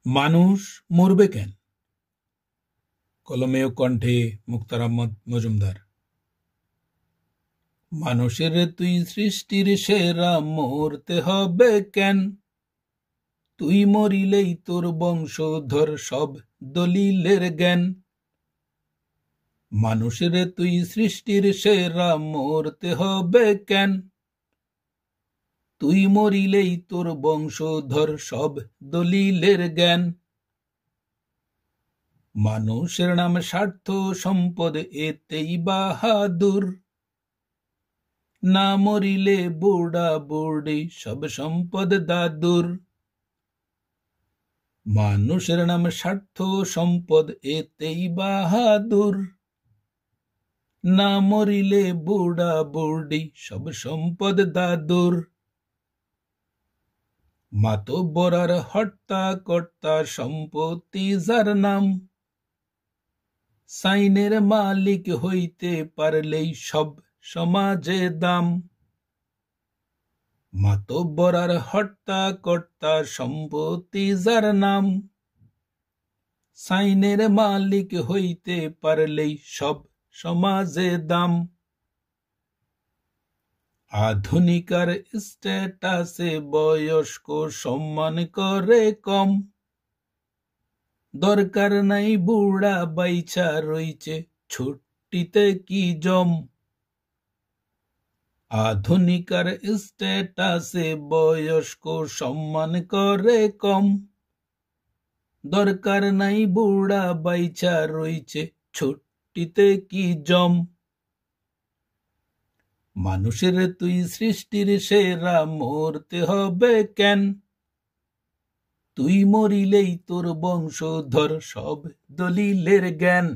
মানুষ মরবে কেন? কলমে ও কণ্ঠে মুক্তার আহমদ মজুমদার। মানুষের তুই সৃষ্টির সেরা, মরতে হবে কেন? তুই মরিলেই তোর বংশধর সব দলিলের জ্ঞান। মানুষের তুই সৃষ্টির সেরা, মরতে হবে কেন? তুই মরিলেই তোর বংশধর সব দলিলের জ্ঞান। মানুষের নাম স্বার্থ সম্পদ, এতেই বাহাদুর। না মরিলে বুড়া বুড়ি সব সম্পদ দাদুর। মানুষের নাম স্বার্থ সম্পদ, এতেই বাহাদুর। না মরিলে বুড়া বুড়ি সব সম্পদ দাদুর। মাতব্বর আর হর্তা কর্তা সম্পত্তি যার নাম, সাইনের মালিক হইতে পারলেই সব সমাজে দাম। মাতব্বর আর হর্তা কর্তা সম্পত্তি যার নাম, সাইনের মালিক হইতে পারলেই সব সমাজে দাম। আধুনিকার স্ট্যাটাসে বয়স্ক সম্মান করে কম, দরকার নাই বুড়া বাইচা রইছে ছুটিতে কি জম। আধুনিকার স্ট্যাটাসে বয়স্ক সম্মান করে কম, দরকার নাই বুড়া বাইচা রইছে ছুটিতে কি জম। মানুষের তুই সৃষ্টির সেরা, মরতে হবে কেন? তুই মরিলেই তোর বংশধর সব দলিলের জ্ঞান।